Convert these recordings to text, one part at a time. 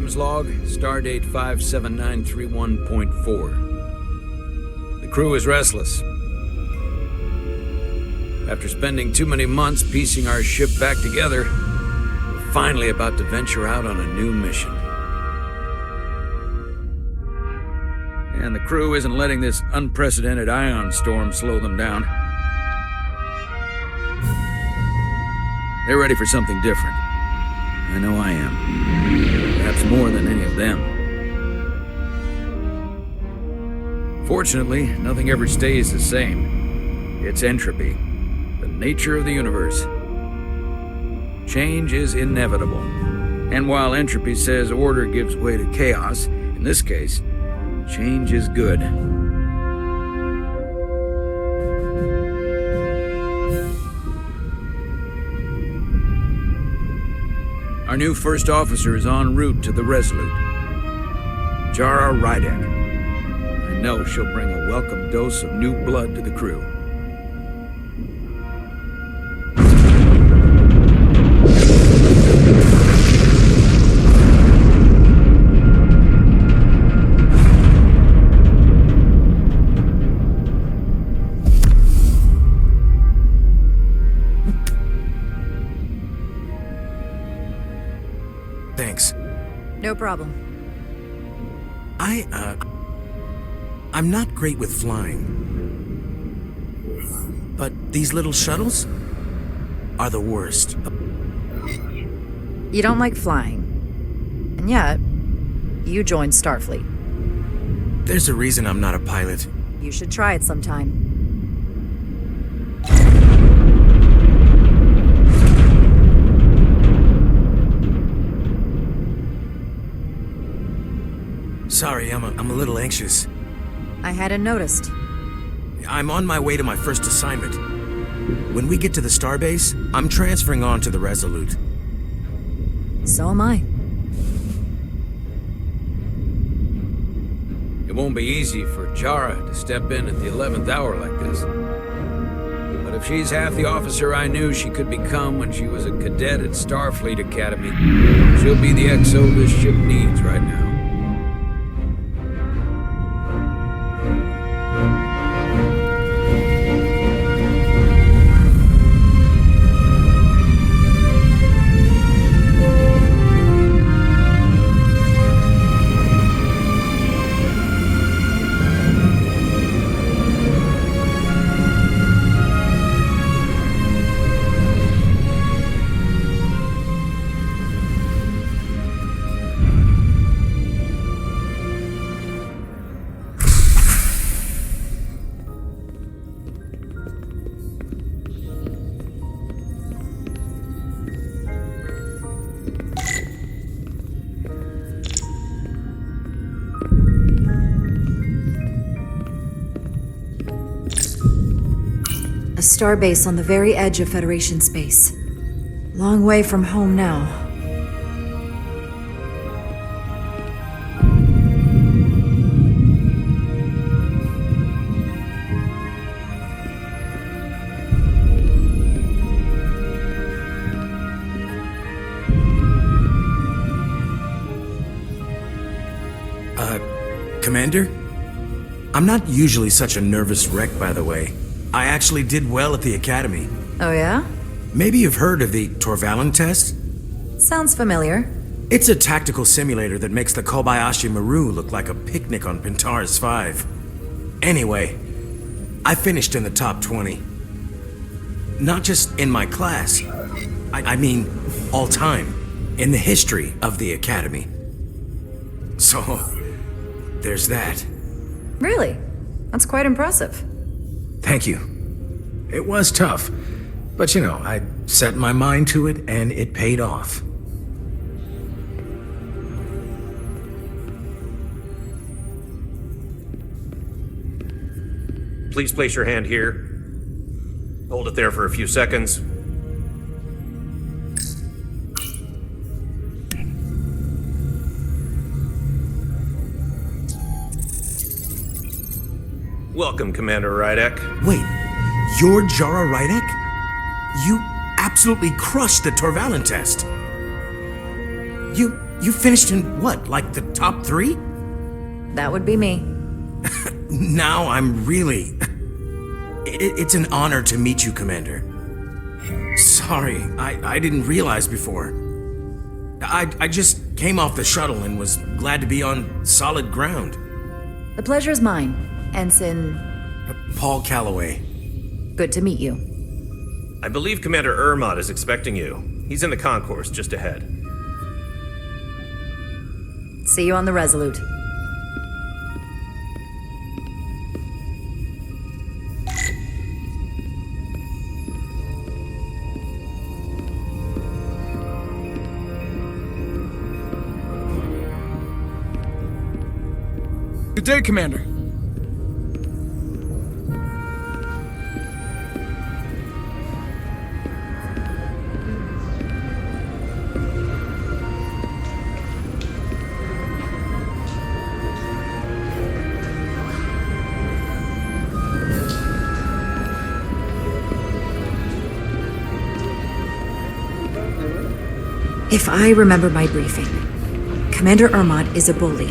Captain's log, stardate 57931.4. The crew is restless. After spending too many months piecing our ship back together, we're finally about to venture out on a new mission. And the crew isn't letting this unprecedented ion storm slow them down. They're ready for something different. I know I am. Perhaps more than any of them. Fortunately, nothing ever stays the same. It's entropy, the nature of the universe. Change is inevitable. And while entropy says order gives way to chaos, in this case, change is good. Our new first officer is en route to the Resolute. Jara Rydek. I know she'll bring a welcome dose of new blood to the crew. Thanks. No problem. I'm not great with flying. But these little shuttles are the worst. You don't like flying. And yet, you joined Starfleet. There's a reason I'm not a pilot. You should try it sometime. Sorry, I'm a little anxious. I hadn't noticed. I'm on my way to my first assignment. When we get to the starbase, I'm transferring on to the Resolute. So am I. It won't be easy for Jara to step in at the 11th hour like this. But if she's half the officer I knew she could become when she was a cadet at Starfleet Academy, she'll be the XO this ship needs right now. A starbase on the very edge of Federation space. Long way from home now. Commander? I'm not usually such a nervous wreck, by the way. I actually did well at the Academy. Oh yeah? Maybe you've heard of the Torvalin test? Sounds familiar. It's a tactical simulator that makes the Kobayashi Maru look like a picnic on Pintaris 5. Anyway, I finished in the top 20. Not just in my class. I mean, all time. In the history of the Academy. So, there's that. Really? That's quite impressive. Thank you. It was tough, but you know, I set my mind to it and it paid off. Please place your hand here. Hold it there for a few seconds. Welcome, Commander Rydek. Wait, you're Jara Rydek? You absolutely crushed the Torvalin test. You finished in what, like the top 3? That would be me. Now I'm really... It's an honor to meet you, Commander. Sorry, I didn't realize before. I just came off the shuttle and was glad to be on solid ground. The pleasure's mine, Ensign. Paul Calloway. Good to meet you. I believe Commander Ermot is expecting you. He's in the concourse just ahead. See you on the Resolute. Good day, Commander. If I remember my briefing, Commander Ermot is a Bolian,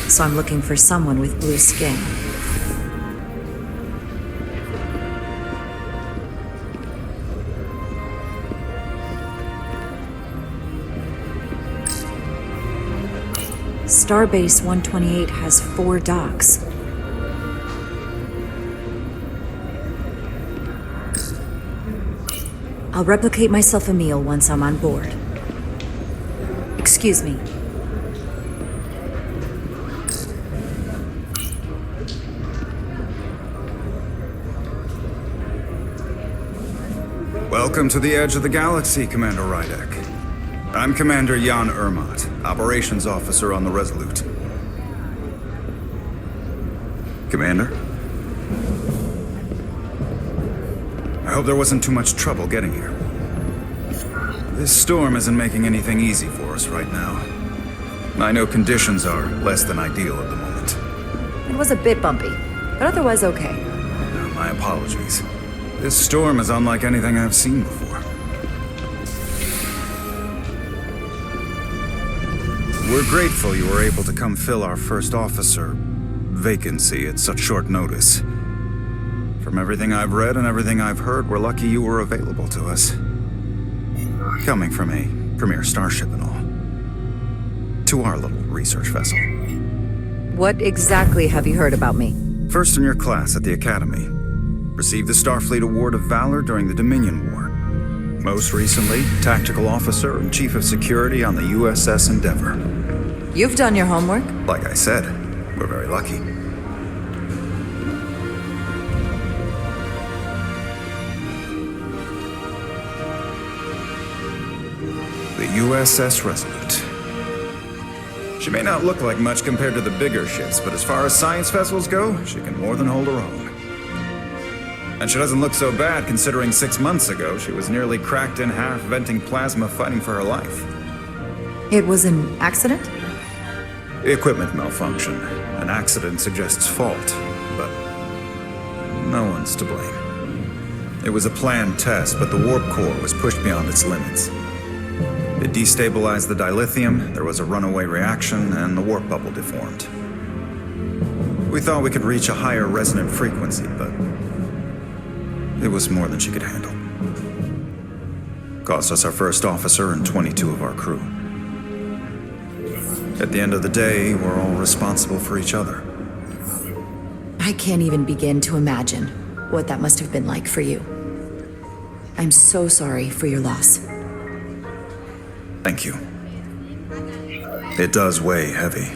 so I'm looking for someone with blue skin. Starbase 128 has 4 docks. I'll replicate myself a meal once I'm on board. Excuse me. Welcome to the edge of the galaxy, Commander Rydek. I'm Commander Jan Ermot, Operations Officer on the Resolute. Commander? I hope there wasn't too much trouble getting here. This storm isn't making anything easy for us right now. I know conditions are less than ideal at the moment. It was a bit bumpy, but otherwise okay. My apologies. This storm is unlike anything I've seen before. We're grateful you were able to come fill our first officer vacancy at such short notice. From everything I've read and everything I've heard, we're lucky you were available to us. Coming from a premier starship and all. To our little research vessel. What exactly have you heard about me? First in your class at the Academy. Received the Starfleet Award of Valor during the Dominion War. Most recently, Tactical Officer and Chief of Security on the USS Endeavor. You've done your homework? Like I said, we're very lucky. The USS Resolute. She may not look like much compared to the bigger ships, but as far as science vessels go, she can more than hold her own. And she doesn't look so bad considering 6 months ago she was nearly cracked in half venting plasma fighting for her life. It was an accident? Equipment malfunction. An accident suggests fault, but no one's to blame. It was a planned test, but the warp core was pushed beyond its limits. It destabilized the dilithium, there was a runaway reaction, and the warp bubble deformed. We thought we could reach a higher resonant frequency, but it was more than she could handle. Cost us our first officer and 22 of our crew. At the end of the day, we're all responsible for each other. I can't even begin to imagine what that must have been like for you. I'm so sorry for your loss. Thank you. It does weigh heavy.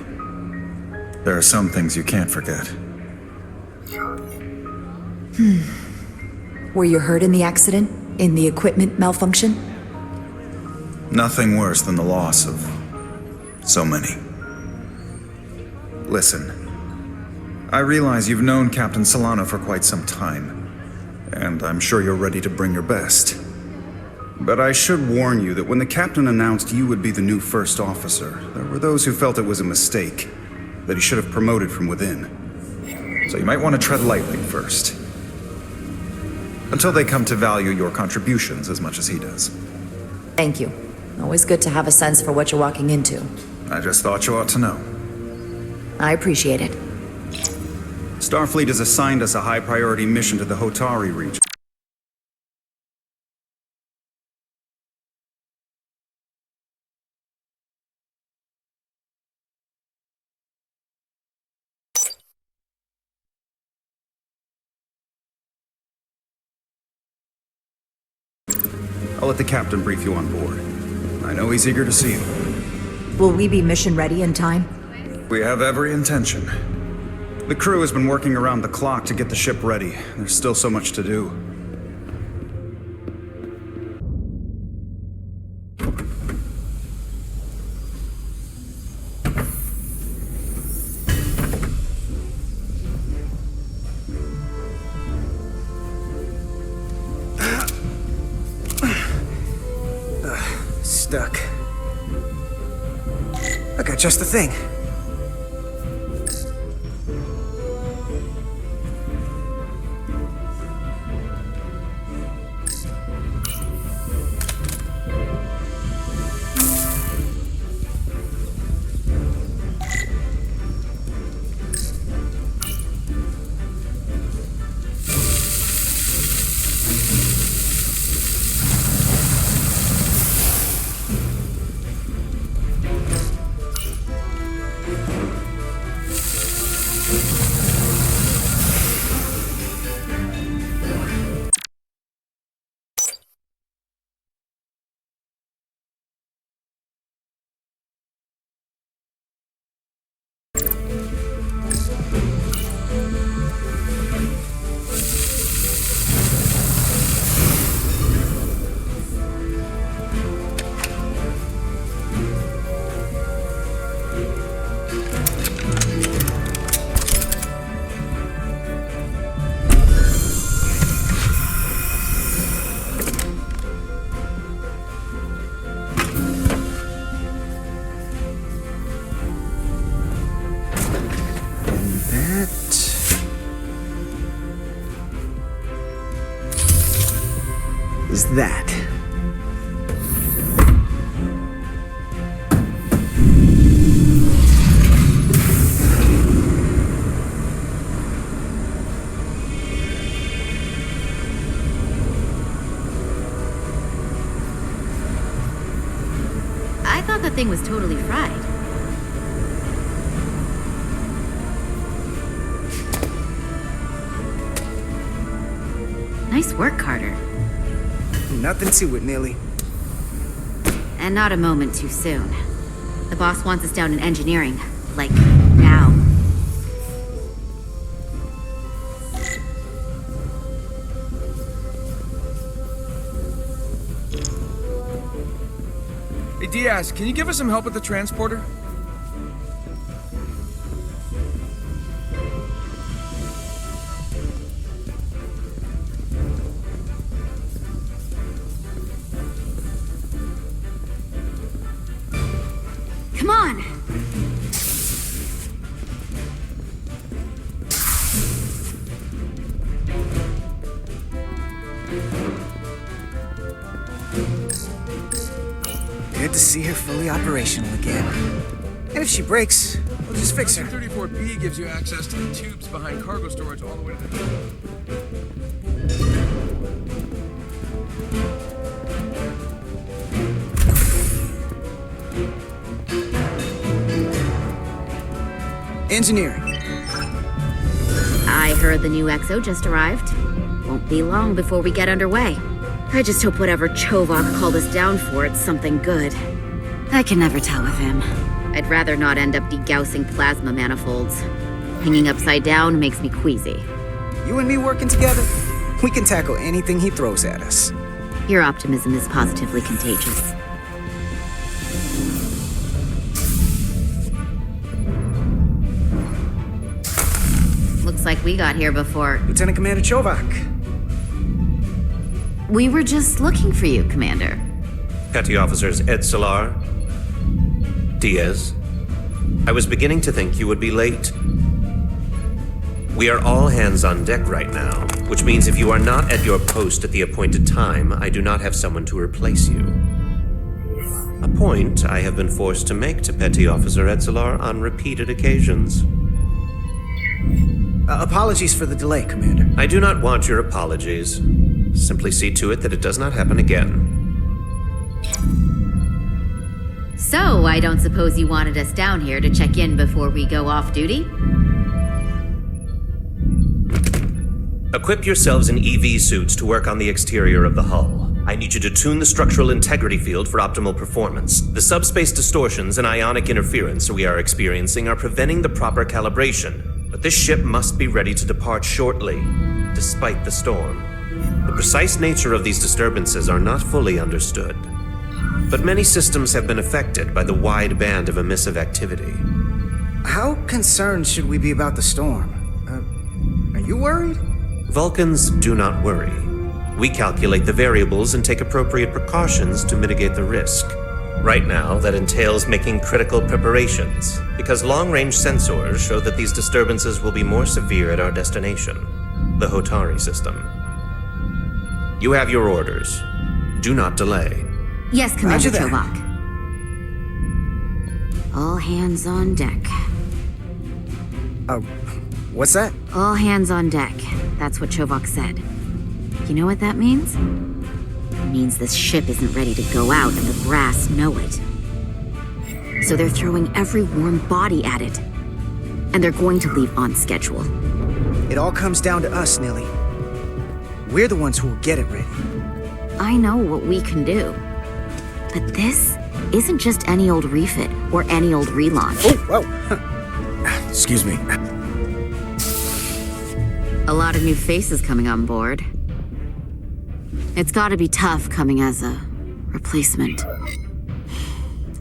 There are some things you can't forget. Were you hurt in the accident? In the equipment malfunction? Nothing worse than the loss of so many. Listen, I realize you've known Captain Solano for quite some time, and I'm sure you're ready to bring your best. But I should warn you that when the captain announced you would be the new first officer, there were those who felt it was a mistake, that he should have promoted from within. So you might want to tread lightly first. Until they come to value your contributions as much as he does. Thank you. Always good to have a sense for what you're walking into. I just thought you ought to know. I appreciate it. Starfleet has assigned us a high-priority mission to the Hotari region. I'll let the captain brief you on board. I know he's eager to see you. Will we be mission ready in time? We have every intention. The crew has been working around the clock to get the ship ready. There's still so much to do. Stuck. I got just the thing. Is that. I thought the thing was totally fried. Nice work, Carter. Nothing to it, Neely. And not a moment too soon. The boss wants us down in engineering. Like, now. Hey Diaz, can you give us some help with the transporter? Come on! Good to see her fully operational again. And if she breaks, we'll just fix her. 34B gives you access to the tubes behind cargo storage all the way to the... Engineering. I heard the new XO just arrived. Won't be long before we get underway. I just hope whatever Chovak called us down for, it's something good. I can never tell with him. I'd rather not end up degaussing plasma manifolds. Hanging upside down makes me queasy. You and me working together, we can tackle anything he throws at us. Your optimism is positively contagious. Looks like we got here before. Lieutenant Commander Chovak. We were just looking for you, Commander. Petty Officers Ed Salar, Diaz. I was beginning to think you would be late. We are all hands on deck right now, which means if you are not at your post at the appointed time, I do not have someone to replace you. A point I have been forced to make to Petty Officer Etzelar on repeated occasions. Apologies for the delay, Commander. I do not want your apologies. Simply see to it that it does not happen again. So, I don't suppose you wanted us down here to check in before we go off duty? Equip yourselves in EV suits to work on the exterior of the hull. I need you to tune the structural integrity field for optimal performance. The subspace distortions and ionic interference we are experiencing are preventing the proper calibration. But this ship must be ready to depart shortly, despite the storm. The precise nature of these disturbances are not fully understood. But many systems have been affected by the wide band of emissive activity. How concerned should we be about the storm? Are you worried? Vulcans do not worry. We calculate the variables and take appropriate precautions to mitigate the risk. Right now, that entails making critical preparations, because long-range sensors show that these disturbances will be more severe at our destination, the Hotari system. You have your orders. Do not delay. Yes, Commander Roger that. Chovak. All hands on deck. What's that? All hands on deck. That's what Chovak said. You know what that means? It means this ship isn't ready to go out and the brass know it. So they're throwing every warm body at it. And they're going to leave on schedule. It all comes down to us, Nilly. We're the ones who will get it ready. I know what we can do. But this isn't just any old refit or any old relaunch. Oh, whoa. Excuse me. A lot of new faces coming on board. It's gotta be tough coming as a replacement.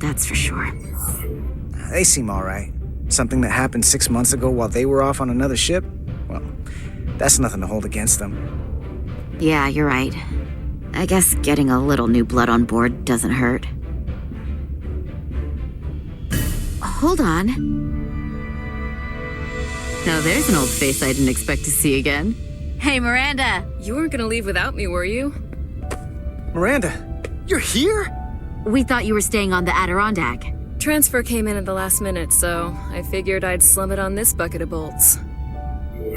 That's for sure. They seem all right. Something that happened 6 months ago while they were off on another ship? Well, that's nothing to hold against them. Yeah, you're right. I guess getting a little new blood on board doesn't hurt. Hold on. Now there's an old face I didn't expect to see again. Hey, Miranda! You weren't gonna leave without me, were you? Miranda, you're here? We thought you were staying on the Adirondack. Transfer came in at the last minute, so I figured I'd slum it on this bucket of bolts.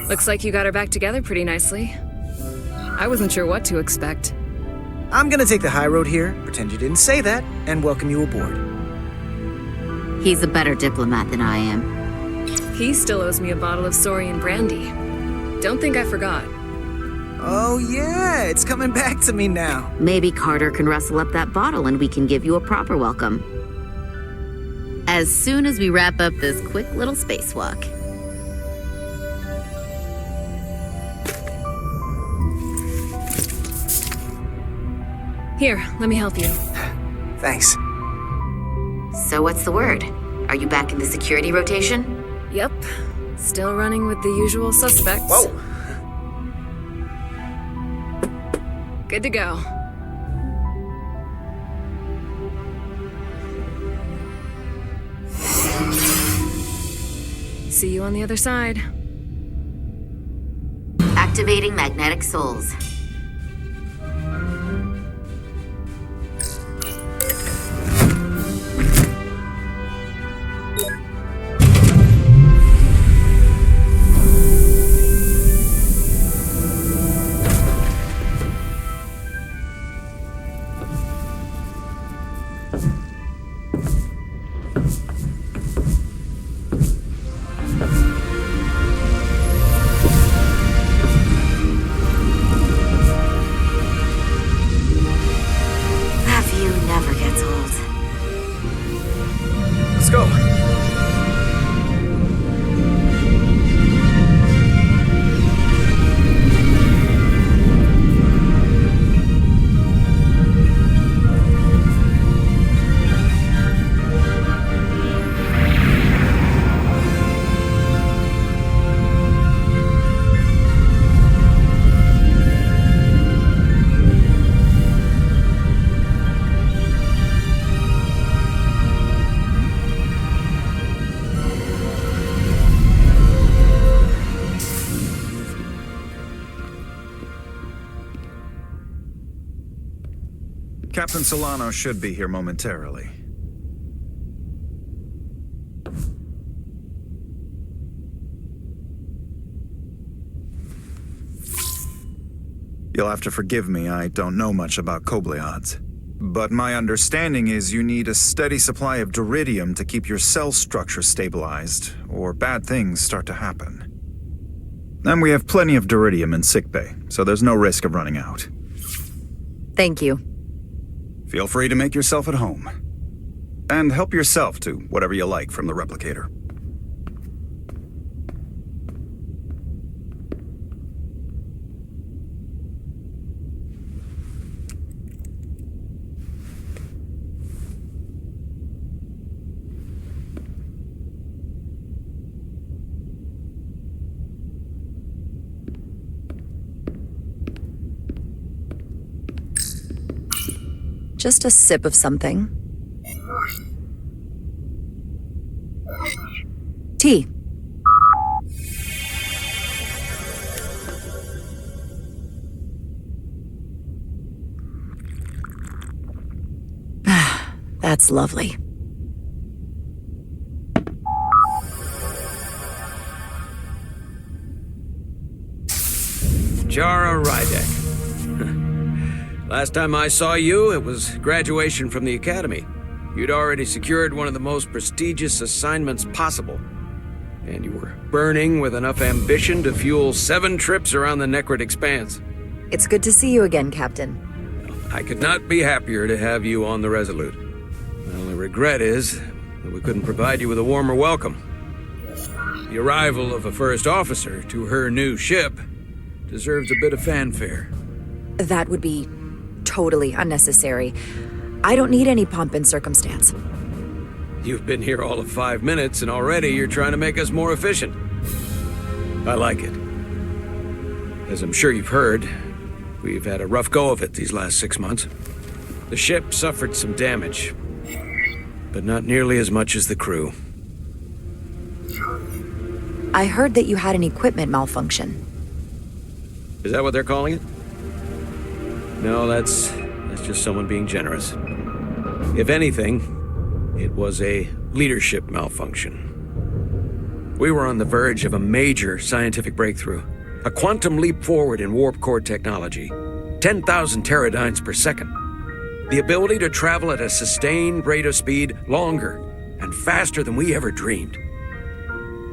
Looks like you got her back together pretty nicely. I wasn't sure what to expect. I'm gonna take the high road here, pretend you didn't say that, and welcome you aboard. He's a better diplomat than I am. He still owes me a bottle of Saurian brandy. Don't think I forgot. Oh yeah, it's coming back to me now. Maybe Carter can rustle up that bottle and we can give you a proper welcome. As soon as we wrap up this quick little spacewalk. Here, let me help you. Thanks. So what's the word? Are you back in the security rotation? Yep. Still running with the usual suspects. Whoa! Good to go. See you on the other side. Activating magnetic souls. Captain Solano should be here momentarily. You'll have to forgive me, I don't know much about Kobleods. But my understanding is you need a steady supply of duridium to keep your cell structure stabilized, or bad things start to happen. And we have plenty of duridium in sickbay, so there's no risk of running out. Thank you. Feel free to make yourself at home. And help yourself to whatever you like from the replicator. Just a sip of something. Tea. That's lovely. Jara Rydek. Last time I saw you, it was graduation from the academy. You'd already secured one of the most prestigious assignments possible. And you were burning with enough ambition to fuel 7 trips around the Necrid Expanse. It's good to see you again, Captain. I could not be happier to have you on the Resolute. My only regret is that we couldn't provide you with a warmer welcome. The arrival of a first officer to her new ship deserves a bit of fanfare. That would be totally unnecessary. I don't need any pomp and circumstance. You've been here all of 5 minutes, and already you're trying to make us more efficient. I like it. As I'm sure you've heard, we've had a rough go of it these last 6 months. The ship suffered some damage, but not nearly as much as the crew. I heard that you had an equipment malfunction. Is that what they're calling it? No, that's just someone being generous. If anything, it was a leadership malfunction. We were on the verge of a major scientific breakthrough, a quantum leap forward in warp core technology, 10,000 teradynes per second. The ability to travel at a sustained rate of speed longer and faster than we ever dreamed.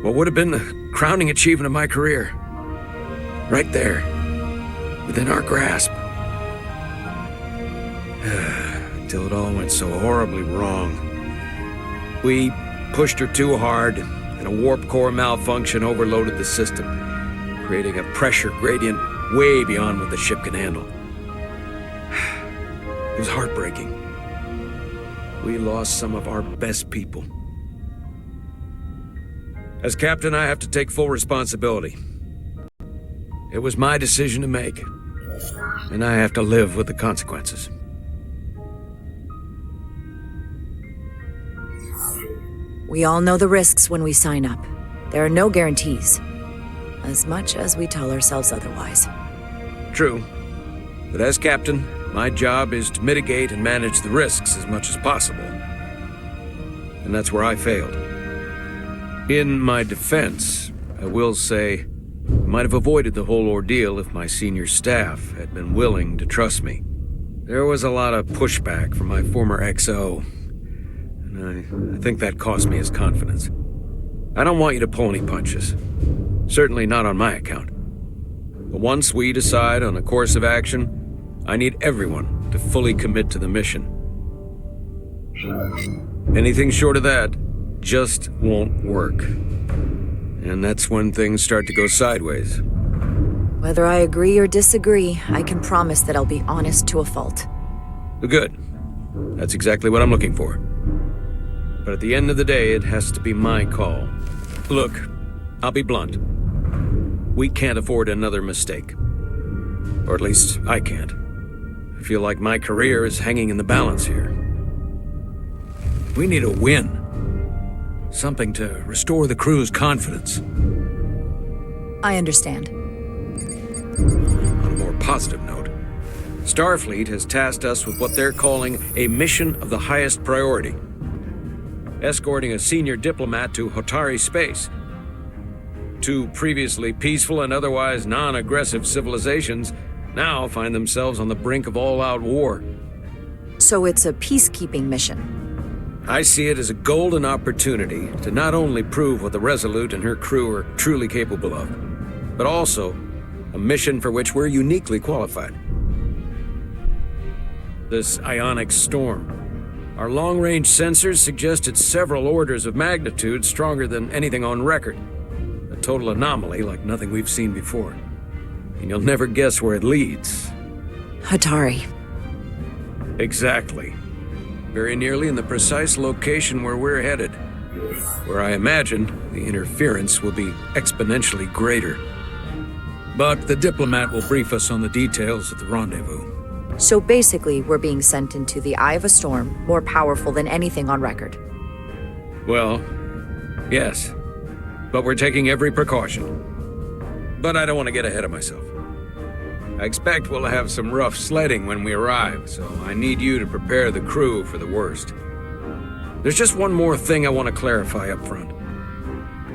What would have been the crowning achievement of my career? Right there, within our grasp. Until it all went so horribly wrong. We pushed her too hard, and a warp core malfunction overloaded the system, creating a pressure gradient way beyond what the ship can handle. It was heartbreaking. We lost some of our best people. As captain, I have to take full responsibility. It was my decision to make, and I have to live with the consequences. We all know the risks when we sign up. There are no guarantees, as much as we tell ourselves otherwise. True. But as captain, my job is to mitigate and manage the risks as much as possible. And that's where I failed. In my defense, I will say, I might have avoided the whole ordeal if my senior staff had been willing to trust me. There was a lot of pushback from my former XO, and I think that cost me his confidence. I don't want you to pull any punches. Certainly not on my account. But once we decide on a course of action, I need everyone to fully commit to the mission. Anything short of that just won't work. And that's when things start to go sideways. Whether I agree or disagree, I can promise that I'll be honest to a fault. Good. That's exactly what I'm looking for. But at the end of the day, it has to be my call. Look, I'll be blunt. We can't afford another mistake. Or at least, I can't. I feel like my career is hanging in the balance here. We need a win. Something to restore the crew's confidence. I understand. On a more positive note, Starfleet has tasked us with what they're calling a mission of the highest priority. Escorting a senior diplomat to Hotari space. Two previously peaceful and otherwise non-aggressive civilizations now find themselves on the brink of all-out war. So it's a peacekeeping mission. I see it as a golden opportunity to not only prove what the Resolute and her crew are truly capable of, but also a mission for which we're uniquely qualified. This ionic storm. Our long-range sensors suggest it's several orders of magnitude stronger than anything on record. A total anomaly like nothing we've seen before. And you'll never guess where it leads. Hatari. Exactly. Very nearly in the precise location where we're headed. Where I imagine the interference will be exponentially greater. But the diplomat will brief us on the details at the rendezvous. So basically, we're being sent into the eye of a storm, more powerful than anything on record. Well, yes. But we're taking every precaution. But I don't want to get ahead of myself. I expect we'll have some rough sledding when we arrive, so I need you to prepare the crew for the worst. There's just one more thing I want to clarify up front.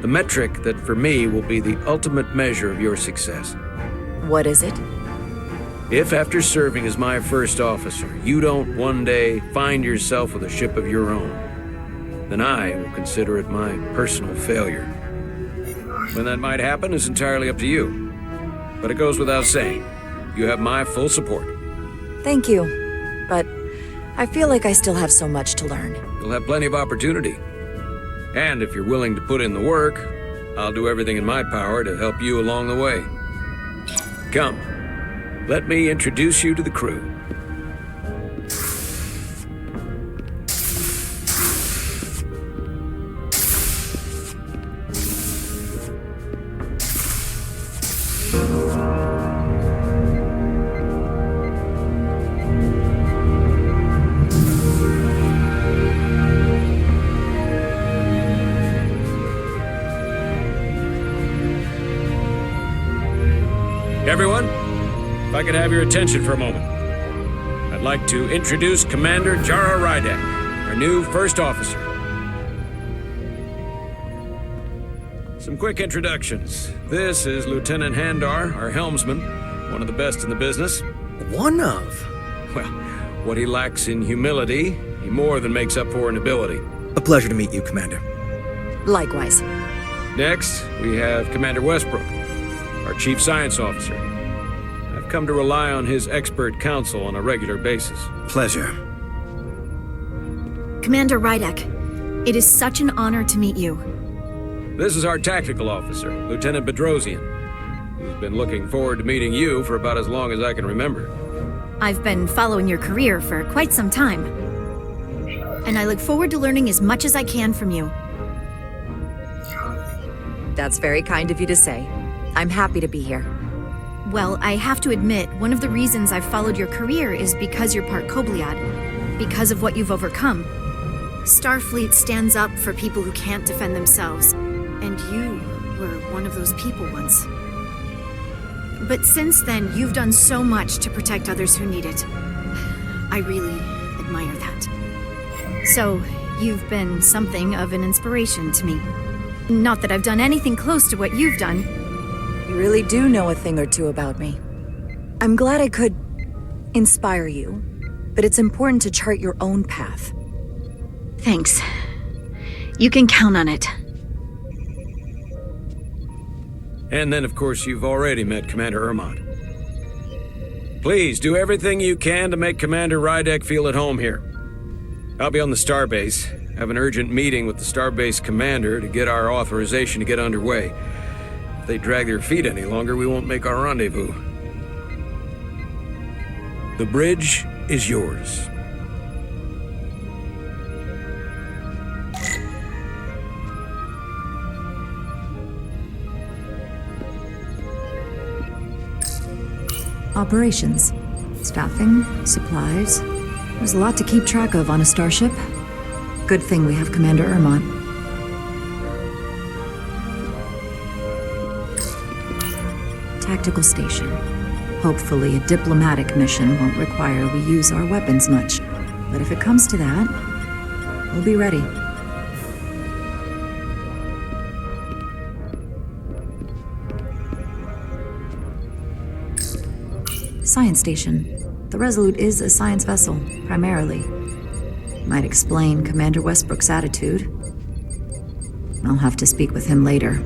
The metric that for me will be the ultimate measure of your success. What is it? If after serving as my first officer, you don't one day find yourself with a ship of your own, then I will consider it my personal failure. When that might happen is entirely up to you. But it goes without saying, you have my full support. Thank you. But I feel like I still have so much to learn. You'll have plenty of opportunity. And if you're willing to put in the work, I'll do everything in my power to help you along the way. Come. Let me introduce you to the crew. Everyone? If I could have your attention for a moment. I'd like to introduce Commander Jara Rydek, our new first officer. Some quick introductions. This is Lieutenant Handar, our helmsman, one of the best in the business. One of? Well, what he lacks in humility, he more than makes up for in ability. A pleasure to meet you, Commander. Likewise. Next, we have Commander Westbrook, our Chief Science Officer. I've come to rely on his expert counsel on a regular basis. Pleasure. Commander Rydek, it is such an honor to meet you. This is our tactical officer, Lieutenant Bedrosian, who's been looking forward to meeting you for about as long as I can remember. I've been following your career for quite some time, and I look forward to learning as much as I can from you. That's very kind of you to say. I'm happy to be here. Well, I have to admit, one of the reasons I've followed your career is because you're part Kobliad, because of what you've overcome. Starfleet stands up for people who can't defend themselves, and you were one of those people once. But since then, you've done so much to protect others who need it. I really admire that. So, you've been something of an inspiration to me. Not that I've done anything close to what you've done. You really do know a thing or two about me. I'm glad I could inspire you, but it's important to chart your own path. Thanks. You can count on it. And then, of course, you've already met Commander Ermont. Please, do everything you can to make Commander Rydek feel at home here. I'll be on the starbase, have an urgent meeting with the starbase commander to get our authorization to get underway. If they drag their feet any longer, we won't make our rendezvous. The bridge is yours. Operations. Staffing, supplies. There's a lot to keep track of on a starship. Good thing we have Commander Ermont. Tactical station. Hopefully, a diplomatic mission won't require we use our weapons much. But if it comes to that, we'll be ready. Science Station. The Resolute is a science vessel, primarily. Might explain Commander Westbrook's attitude. I'll have to speak with him later.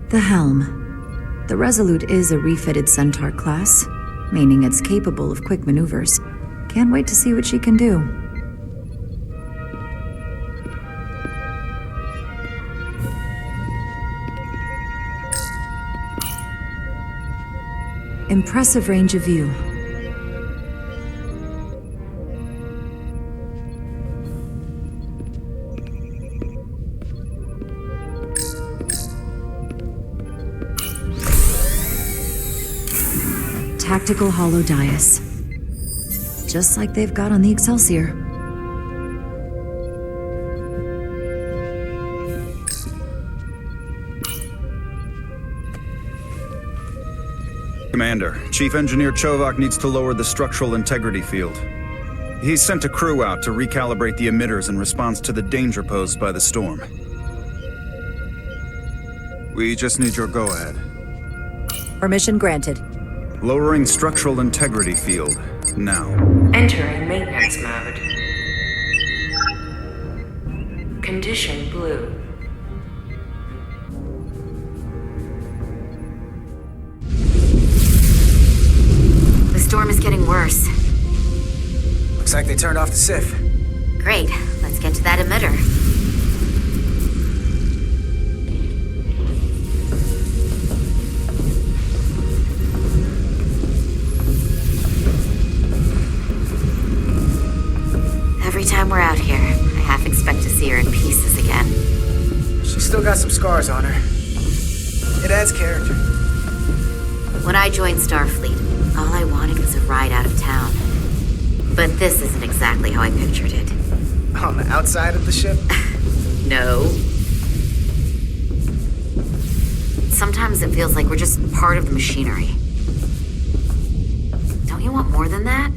The helm. The Resolute is a refitted Centaur class, meaning it's capable of quick maneuvers. Can't wait to see what she can do. Impressive range of view. Tactical hollow dais. Just like they've got on the Excelsior. Commander, Chief Engineer Chovak needs to lower the structural integrity field. He's sent a crew out to recalibrate the emitters in response to the danger posed by the storm. We just need your go-ahead. Permission granted. Lowering structural integrity field, now. Entering maintenance mode. Condition blue. The storm is getting worse. Looks like they turned off the SIF. Great, let's get to that emitter. Every time we're out here, I half expect to see her in pieces again. She's still got some scars on her. It adds character. When I joined Starfleet, all I wanted was a ride out of town. But this isn't exactly how I pictured it. On the outside of the ship? No. Sometimes it feels like we're just part of the machinery. Don't you want more than that?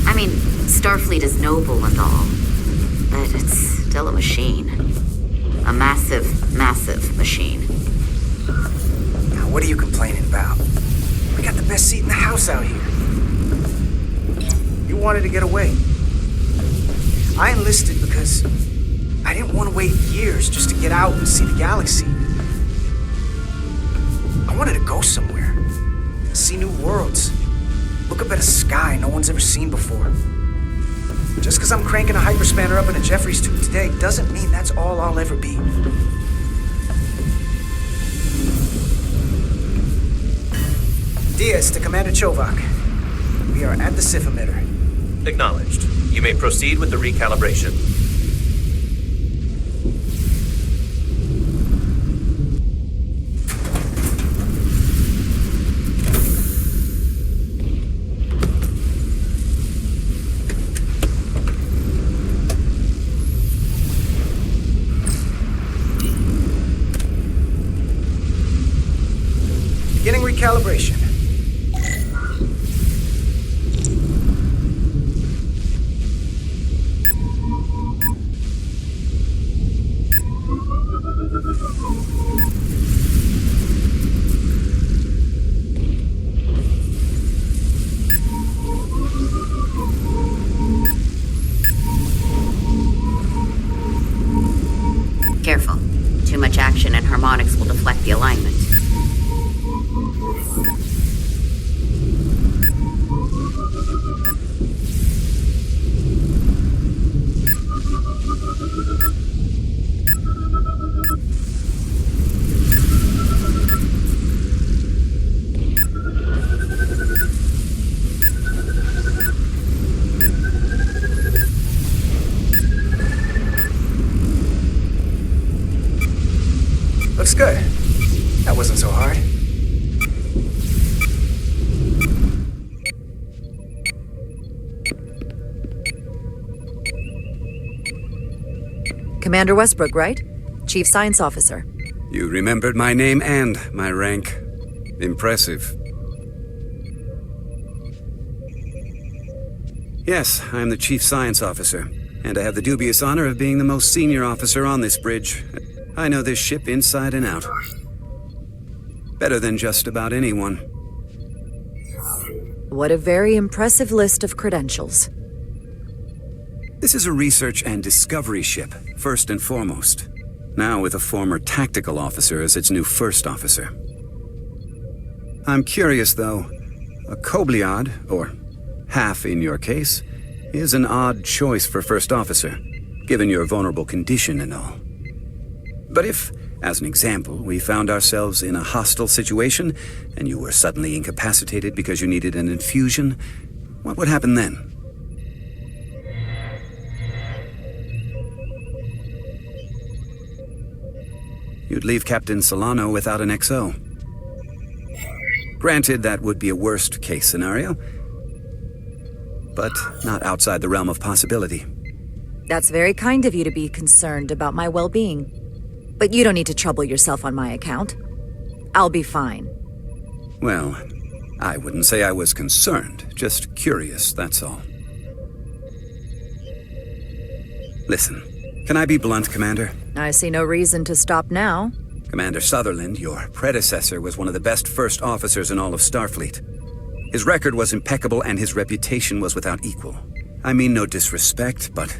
I mean, Starfleet is noble and all, but it's still a machine. A massive, massive machine. Now, what are you complaining about? We got the best seat in the house out here. You wanted to get away. I enlisted because I didn't want to wait years just to get out and see the galaxy. I wanted to go somewhere, see new worlds, look up at a sky no one's ever seen before. Just because I'm cranking a hyperspanner up in a Jeffries tube today doesn't mean that's all I'll ever be. Diaz to Commander Chovak. We are at the SIF emitter. Acknowledged. You may proceed with the recalibration. Beginning recalibration. Careful. Too much action and harmonics will deflect the alignment. Looks good. That wasn't so hard. Commander Westbrook, right? Chief Science Officer. You remembered my name and my rank. Impressive. Yes, I'm the Chief Science Officer, and I have the dubious honor of being the most senior officer on this bridge. I know this ship inside and out. Better than just about anyone. What a very impressive list of credentials. This is a research and discovery ship, first and foremost. Now with a former tactical officer as its new first officer. I'm curious, though. A Kobliad, or half in your case, is an odd choice for first officer, given your vulnerable condition and all. But if, as an example, we found ourselves in a hostile situation, and you were suddenly incapacitated because you needed an infusion, what would happen then? You'd leave Captain Solano without an XO. Granted, that would be a worst-case scenario, but not outside the realm of possibility. That's very kind of you to be concerned about my well-being. But you don't need to trouble yourself on my account. I'll be fine. Well, I wouldn't say I was concerned, just curious, that's all. Listen, can I be blunt, Commander? I see no reason to stop now. Commander Sutherland, your predecessor, was one of the best first officers in all of Starfleet. His record was impeccable and his reputation was without equal. I mean no disrespect, but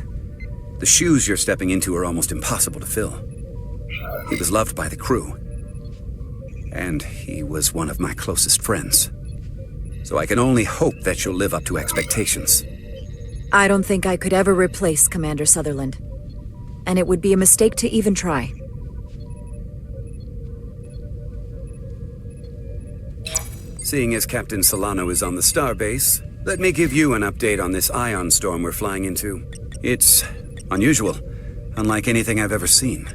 the shoes you're stepping into are almost impossible to fill. He was loved by the crew, and he was one of my closest friends. So I can only hope that you'll live up to expectations. I don't think I could ever replace Commander Sutherland. And it would be a mistake to even try. Seeing as Captain Solano is on the starbase, let me give you an update on this ion storm we're flying into. It's unusual, unlike anything I've ever seen.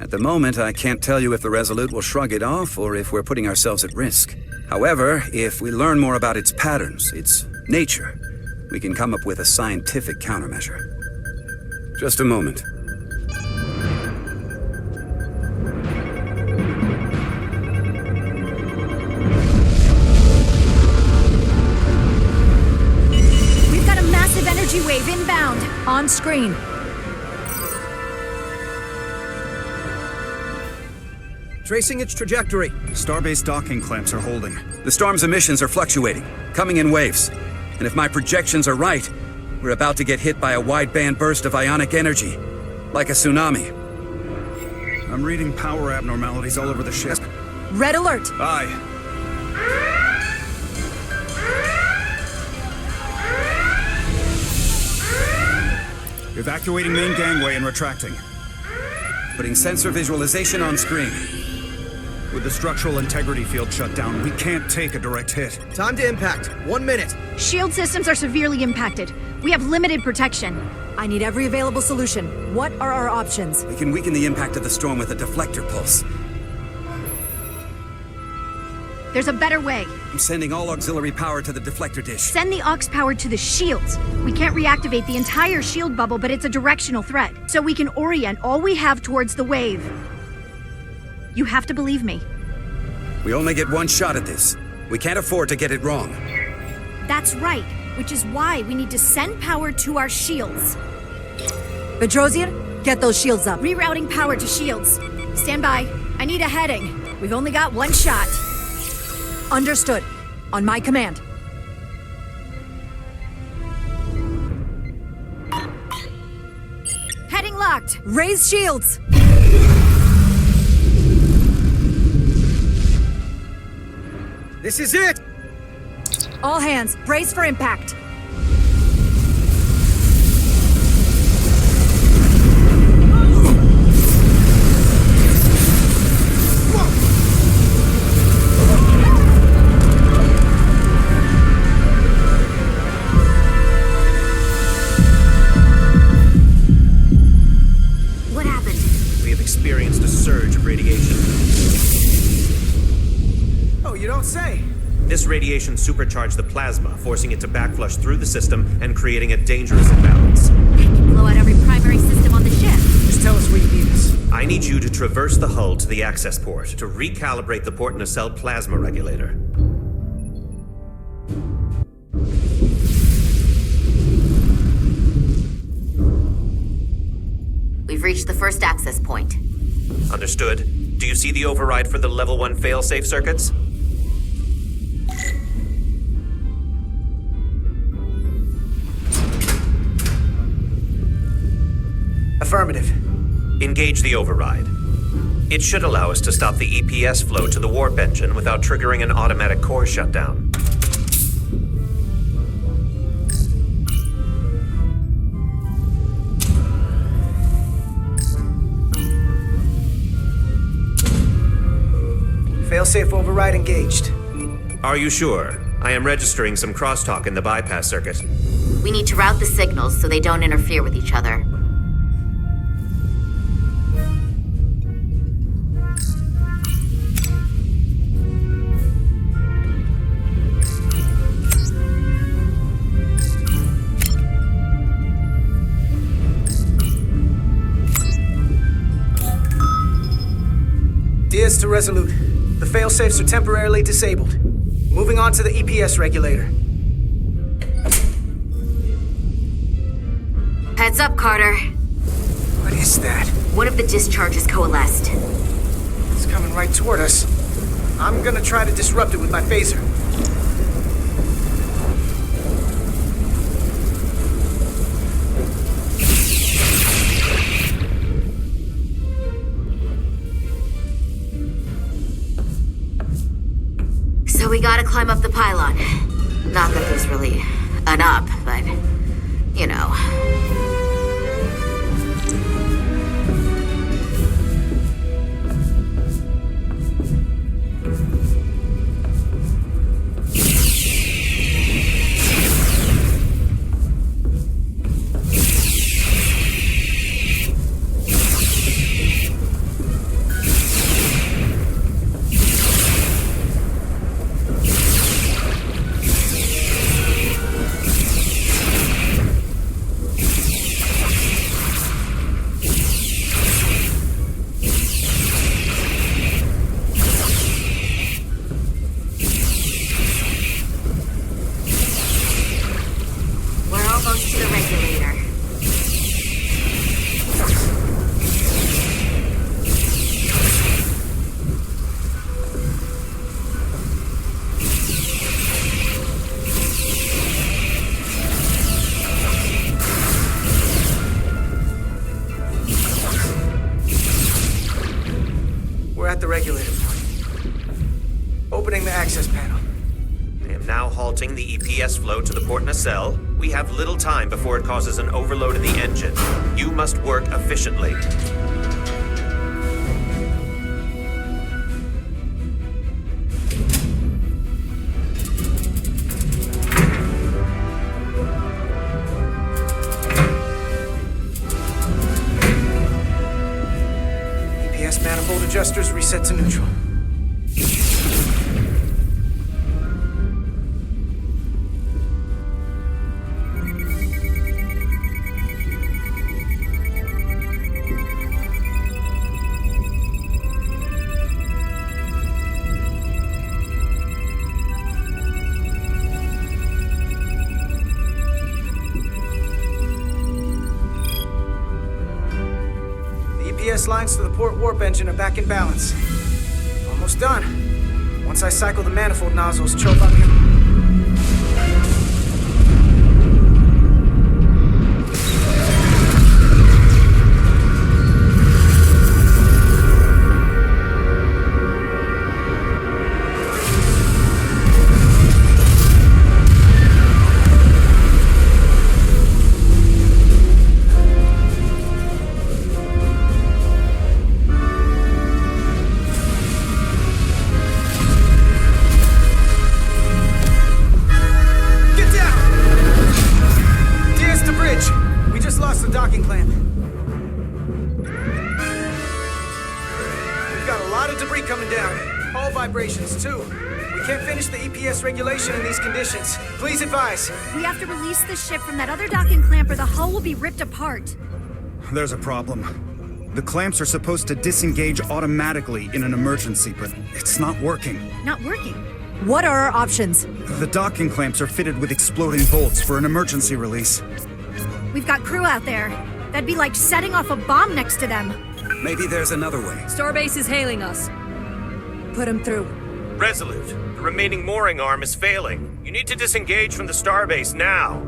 At the moment, I can't tell you if the Resolute will shrug it off or if we're putting ourselves at risk. However, if we learn more about its patterns, its nature, we can come up with a scientific countermeasure. Just a moment. We've got a massive energy wave inbound. On screen. Tracing its trajectory. Starbase docking clamps are holding. The storm's emissions are fluctuating, coming in waves. And if my projections are right, we're about to get hit by a wideband burst of ionic energy, like a tsunami. I'm reading power abnormalities all over the ship. Red alert! Aye. Evacuating main gangway and retracting. Putting sensor visualization on screen. With the structural integrity field shut down, we can't take a direct hit. Time to impact. 1 minute. Shield systems are severely impacted. We have limited protection. I need every available solution. What are our options? We can weaken the impact of the storm with a deflector pulse. There's a better way. I'm sending all auxiliary power to the deflector dish. Send the aux power to the shields. We can't reactivate the entire shield bubble, but it's a directional threat. So we can orient all we have towards the wave. You have to believe me. We only get one shot at this. We can't afford to get it wrong. That's right, which is why we need to send power to our shields. Bedrosian, get those shields up. Rerouting power to shields. Stand by. I need a heading. We've only got one shot. Understood. On my command. Heading locked. Raise shields! This is it! All hands, brace for impact. What happened? We have experienced a surge of radiation. Oh, you don't say. This radiation supercharged the plasma, forcing it to backflush through the system and creating a dangerous imbalance. Blow out every primary system on the ship. Just tell us where you need us. I need you to traverse the hull to the access port to recalibrate the port nacelle plasma regulator. We've reached the first access point. Understood. Do you see the override for the level 1 failsafe circuits? Affirmative. Engage the override. It should allow us to stop the EPS flow to the warp engine without triggering an automatic core shutdown. Failsafe override engaged. Are you sure? I am registering some crosstalk in the bypass circuit. We need to route the signals so they don't interfere with each other. Diaz to Resolute. The failsafes are temporarily disabled. Moving on to the EPS regulator. Heads up, Carter. What is that? One of the discharges coalesced. It's coming right toward us. I'm gonna try to disrupt it with my phaser. So we gotta climb up the pylon. Not that there's really an up, but, you know. We're at the regulator point. Opening the access panel. I am now halting the EPS flow to the port nacelle. We have little time before it causes an overload of the engine. You must work efficiently. EPS manifold adjusters reset to neutral. EPS lines to the port warp engine are back in balance. Almost done. Once I cycle the manifold nozzles, choke on him. Docking clamp. We've got a lot of debris coming down. Hull vibrations, too. We can't finish the EPS regulation in these conditions. Please advise. We have to release the ship from that other docking clamp or the hull will be ripped apart. There's a problem. The clamps are supposed to disengage automatically in an emergency, but it's not working. Not working. What are our options? The docking clamps are fitted with exploding bolts for an emergency release. We've got crew out there. That'd be like setting off a bomb next to them. Maybe there's another way. Starbase is hailing us. Put him through. Resolute, the remaining mooring arm is failing. You need to disengage from the starbase now.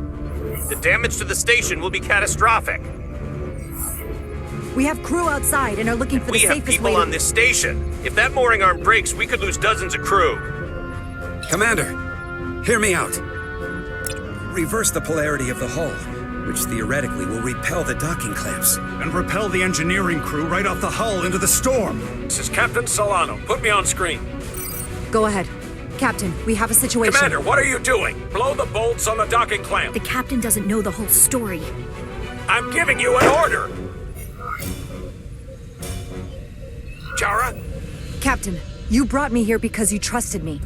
The damage to the station will be catastrophic. We have crew outside and are looking for the We have safest people way. on this station. If that mooring arm breaks, we could lose dozens of crew. Commander, hear me out. Reverse the polarity of the hull, which theoretically will repel the docking clamps. And repel the engineering crew right off the hull into the storm. This is Captain Solano. Put me on screen. Go ahead. Captain, we have a situation. Commander, what are you doing? Blow the bolts on the docking clamp. The captain doesn't know the whole story. I'm giving you an order. Jara? Captain, you brought me here because you trusted me.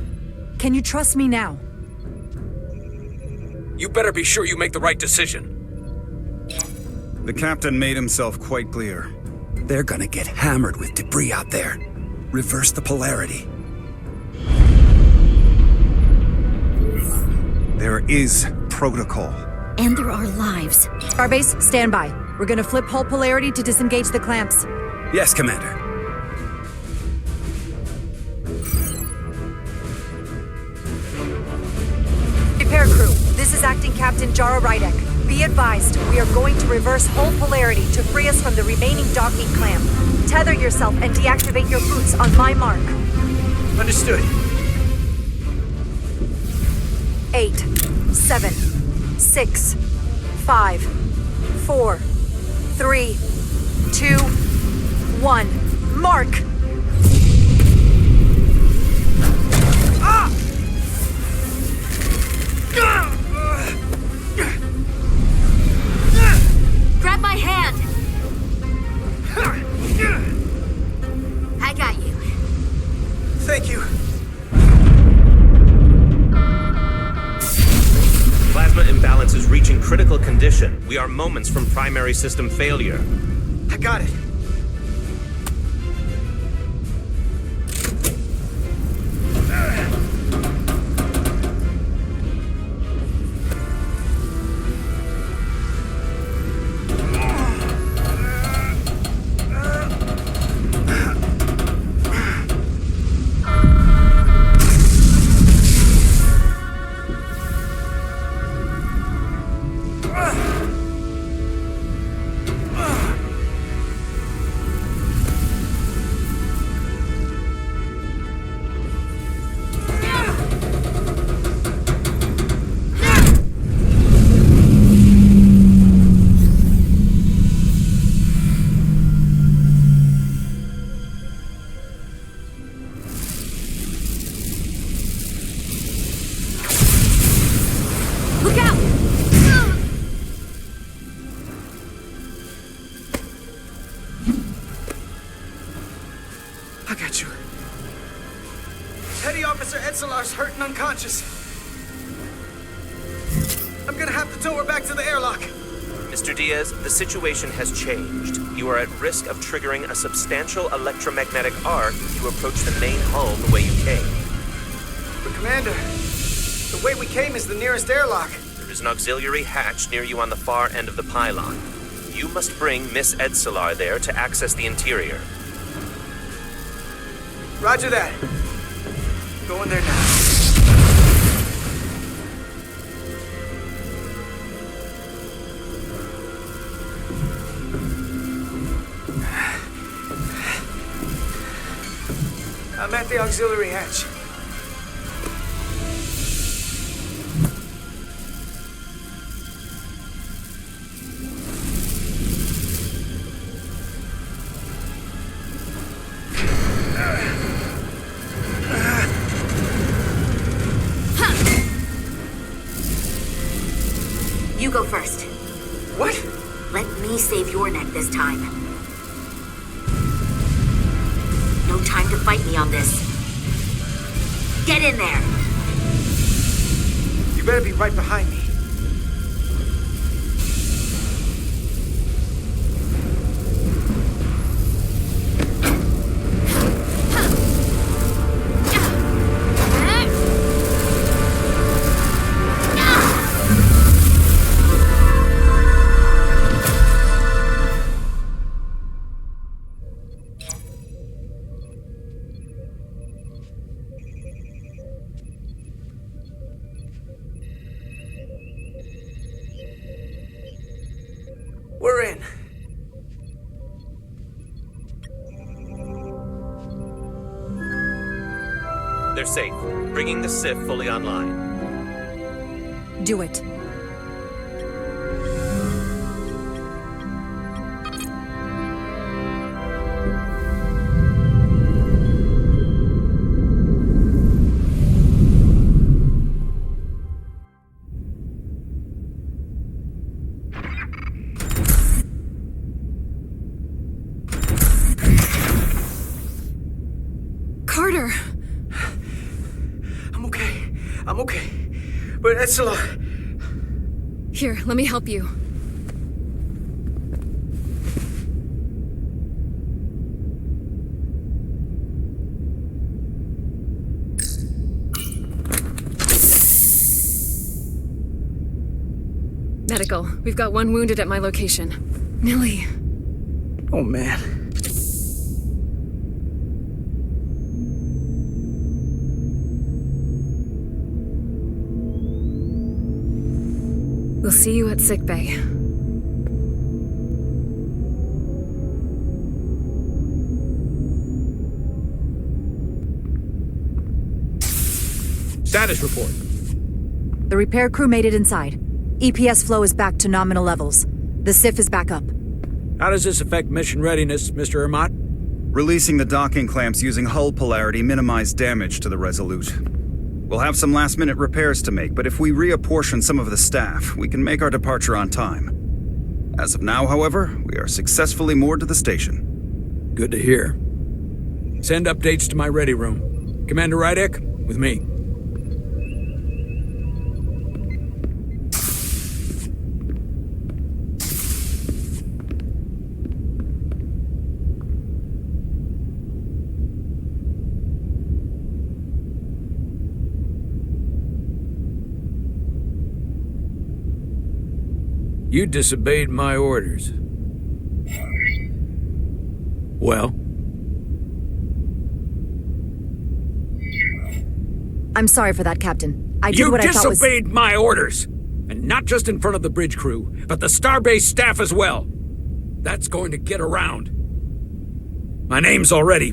Can you trust me now? You better be sure you make the right decision. The captain made himself quite clear. They're gonna get hammered with debris out there. Reverse the polarity. There is protocol. And there are lives. Starbase, stand by. We're gonna flip hull polarity to disengage the clamps. Yes, Commander. Repair crew, this is Acting Captain Jara Rydek. Be advised, we are going to reverse hull polarity to free us from the remaining docking clamp. Tether yourself and deactivate your boots on my mark. Understood. 8, 7, 6, 5, 4, 3, 2, 1. Mark! Grab my hand! I got you. Thank you. Plasma imbalance is reaching critical condition. We are moments from primary system failure. I got it. Look out! I got you. Petty Officer Etzelar's hurt and unconscious. I'm gonna have to tow her back to the airlock. Mr. Diaz, the situation has changed. You are at risk of triggering a substantial electromagnetic arc if you approach the main hull the way you came. But Commander, the way we came is the nearest airlock. There is an auxiliary hatch near you on the far end of the pylon. You must bring Miss Etzelar there to access the interior. Roger that. Going there now. I'm at the auxiliary hatch. You go first. What? Let me save your neck this time. No time to fight me on this. Get in there! You better be right behind me. They're safe, bringing the SIF fully online. Do it. Carter! I'm okay. But Etzela... Here, let me help you. Medical. We've got one wounded at my location. Millie. Oh, man. We'll see you at sickbay. Status report. The repair crew made it inside. EPS flow is back to nominal levels. The SIF is back up. How does this affect mission readiness, Mr. Ermot? Releasing the docking clamps using hull polarity minimized damage to the Resolute. We'll have some last-minute repairs to make, but if we reapportion some of the staff, we can make our departure on time. As of now, however, we are successfully moored to the station. Good to hear. Send updates to my ready room. Commander Rydek, with me. You disobeyed my orders. Well? I'm sorry for that, Captain. I did what I thought was... You disobeyed my orders! And not just in front of the bridge crew, but the Starbase staff as well. That's going to get around. My name's already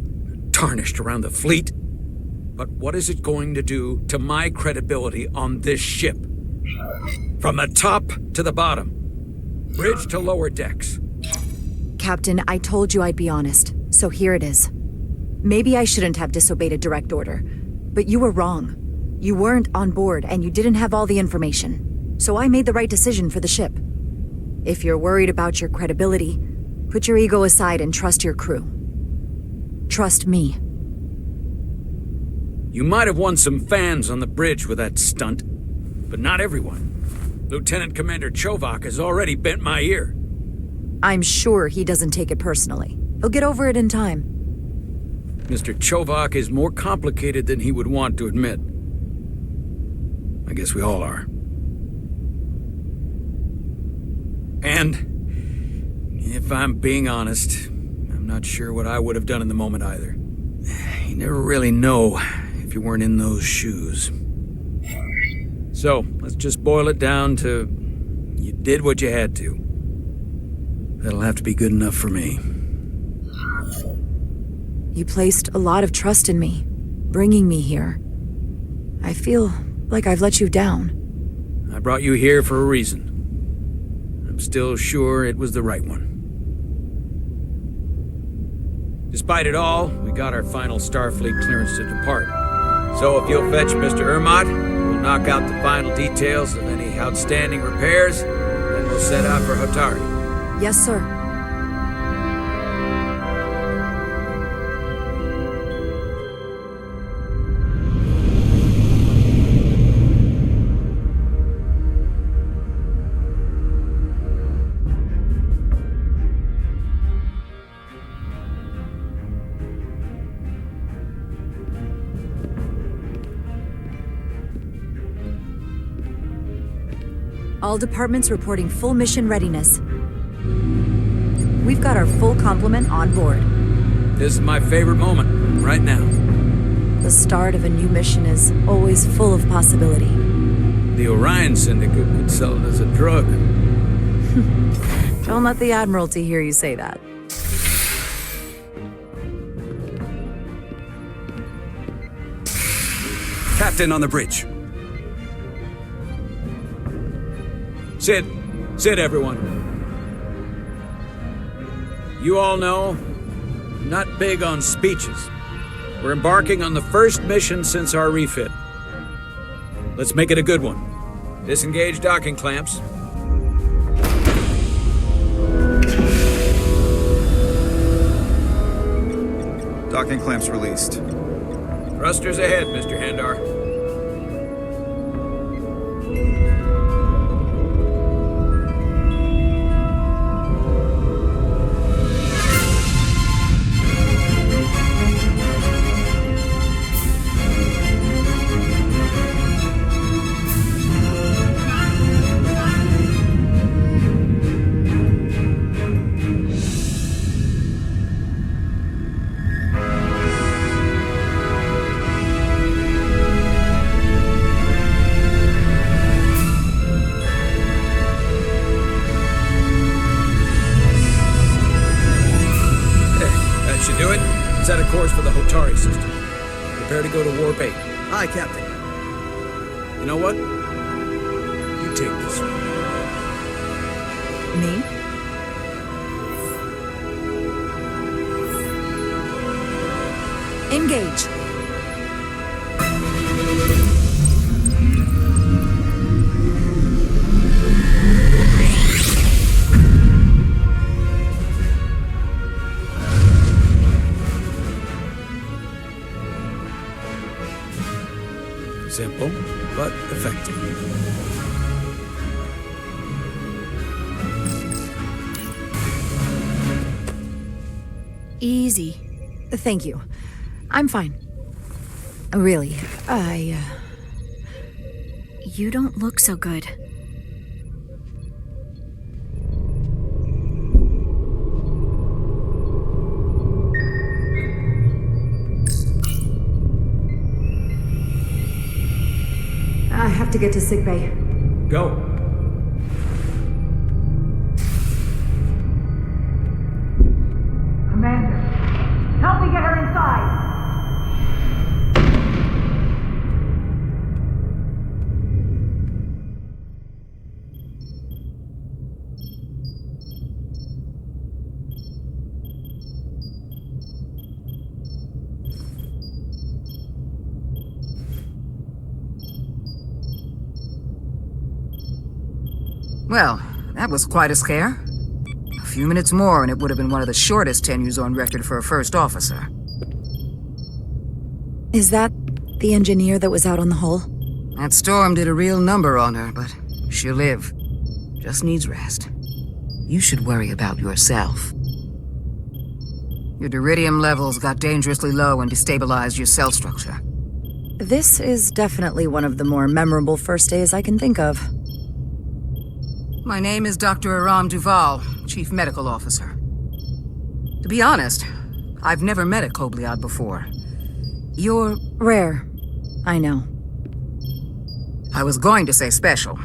tarnished around the fleet. But what is it going to do to my credibility on this ship? From the top to the bottom. Bridge to lower decks. Captain, I told you I'd be honest, so here it is. Maybe I shouldn't have disobeyed a direct order, but you were wrong. You weren't on board, and you didn't have all the information. So I made the right decision for the ship. If you're worried about your credibility, put your ego aside and trust your crew. Trust me. You might have won some fans on the bridge with that stunt, but not everyone. Lieutenant Commander Chovak has already bent my ear. I'm sure he doesn't take it personally. He'll get over it in time. Mr. Chovak is more complicated than he would want to admit. I guess we all are. And, if I'm being honest, I'm not sure what I would have done in the moment either. You never really know if you weren't in those shoes. So, let's just boil it down to, you did what you had to. That'll have to be good enough for me. You placed a lot of trust in me, bringing me here. I feel like I've let you down. I brought you here for a reason. I'm still sure it was the right one. Despite it all, we got our final Starfleet clearance to depart. So if you'll fetch Mr. Ermot, we'll knock out the final details of any outstanding repairs, then we'll set out for Hotari. Yes, sir. All departments reporting full mission readiness. We've got our full complement on board. This is my favorite moment, right now. The start of a new mission is always full of possibility. The Orion Syndicate could sell it as a drug. Don't let the Admiralty hear you say that. Captain on the bridge. Sit. Sit, everyone. You all know, I'm not big on speeches. We're embarking on the first mission since our refit. Let's make it a good one. Disengage docking clamps. Docking clamps released. Thrusters ahead, Mr. Handar. Do it. Set a course for the Hotari system. Prepare to go to Warp 8. Aye, Captain. You know what? You take this one. Me? Engage. Simple, but effective. Easy. Thank you. I'm fine. Really, You don't look so good. I have to get to sickbay. Go. Commander, help me get her inside! Well, that was quite a scare. A few minutes more and it would have been one of the shortest tenures on record for a first officer. Is that the engineer that was out on the hull? That storm did a real number on her, but she'll live. Just needs rest. You should worry about yourself. Your duridium levels got dangerously low and destabilized your cell structure. This is definitely one of the more memorable first days I can think of. My name is Dr. Aram Duval, Chief Medical Officer. To be honest, I've never met a Kobliad before. You're... rare. I know. I was going to say special.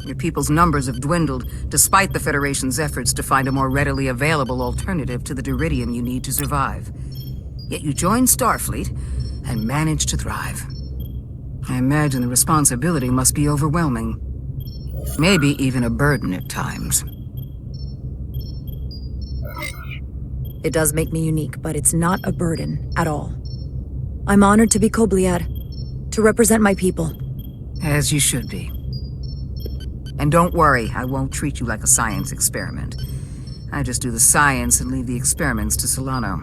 Your people's numbers have dwindled, despite the Federation's efforts to find a more readily available alternative to the duridium you need to survive. Yet you joined Starfleet and managed to thrive. I imagine the responsibility must be overwhelming. Maybe even a burden at times. It does make me unique, but it's not a burden at all. I'm honored to be Kobliad, to represent my people. As you should be. And don't worry, I won't treat you like a science experiment. I just do the science and leave the experiments to Solano.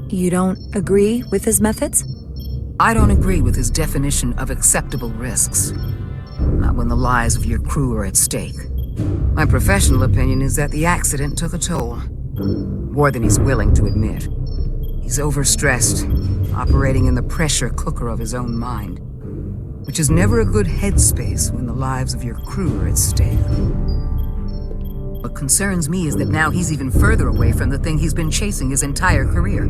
You don't agree with his methods? I don't agree with his definition of acceptable risks. Not when the lives of your crew are at stake. My professional opinion is that the accident took a toll. More than he's willing to admit. He's overstressed, operating in the pressure cooker of his own mind. Which is never a good headspace when the lives of your crew are at stake. What concerns me is that now he's even further away from the thing he's been chasing his entire career.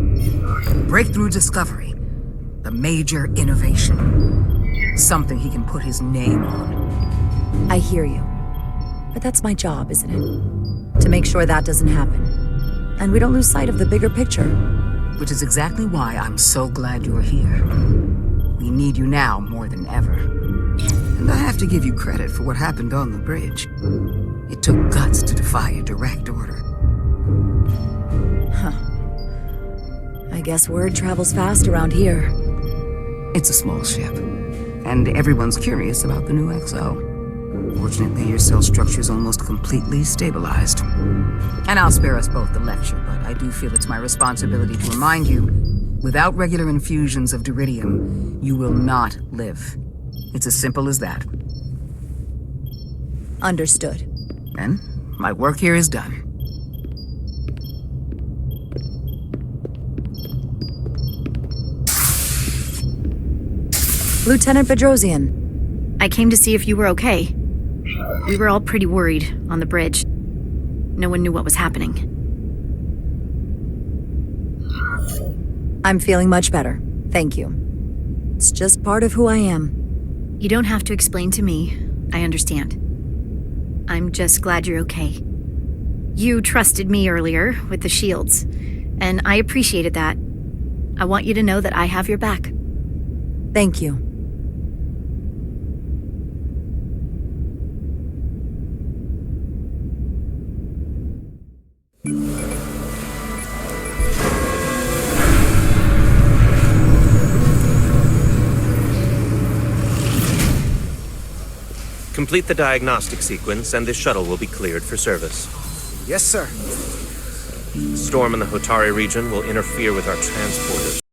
Breakthrough discovery. The major innovation. Something he can put his name on. I hear you. But that's my job, isn't it? To make sure that doesn't happen. And we don't lose sight of the bigger picture. Which is exactly why I'm so glad you're here. We need you now more than ever. And I have to give you credit for what happened on the bridge. It took guts to defy a direct order. I guess word travels fast around here. It's a small ship, and everyone's curious about the new XO. Fortunately, your cell structure's almost completely stabilized. And I'll spare us both the lecture, but I do feel it's my responsibility to remind you, without regular infusions of Duridium, you will not live. It's as simple as that. Understood. And my work here is done. Lieutenant Bedrosian. I came to see if you were okay. We were all pretty worried on the bridge. No one knew what was happening. I'm feeling much better. Thank you. It's just part of who I am. You don't have to explain to me. I understand. I'm just glad you're okay. You trusted me earlier with the shields, and I appreciated that. I want you to know that I have your back. Thank you. Complete the diagnostic sequence, and this shuttle will be cleared for service. Yes, sir. The storm in the Hotari region will interfere with our transporters.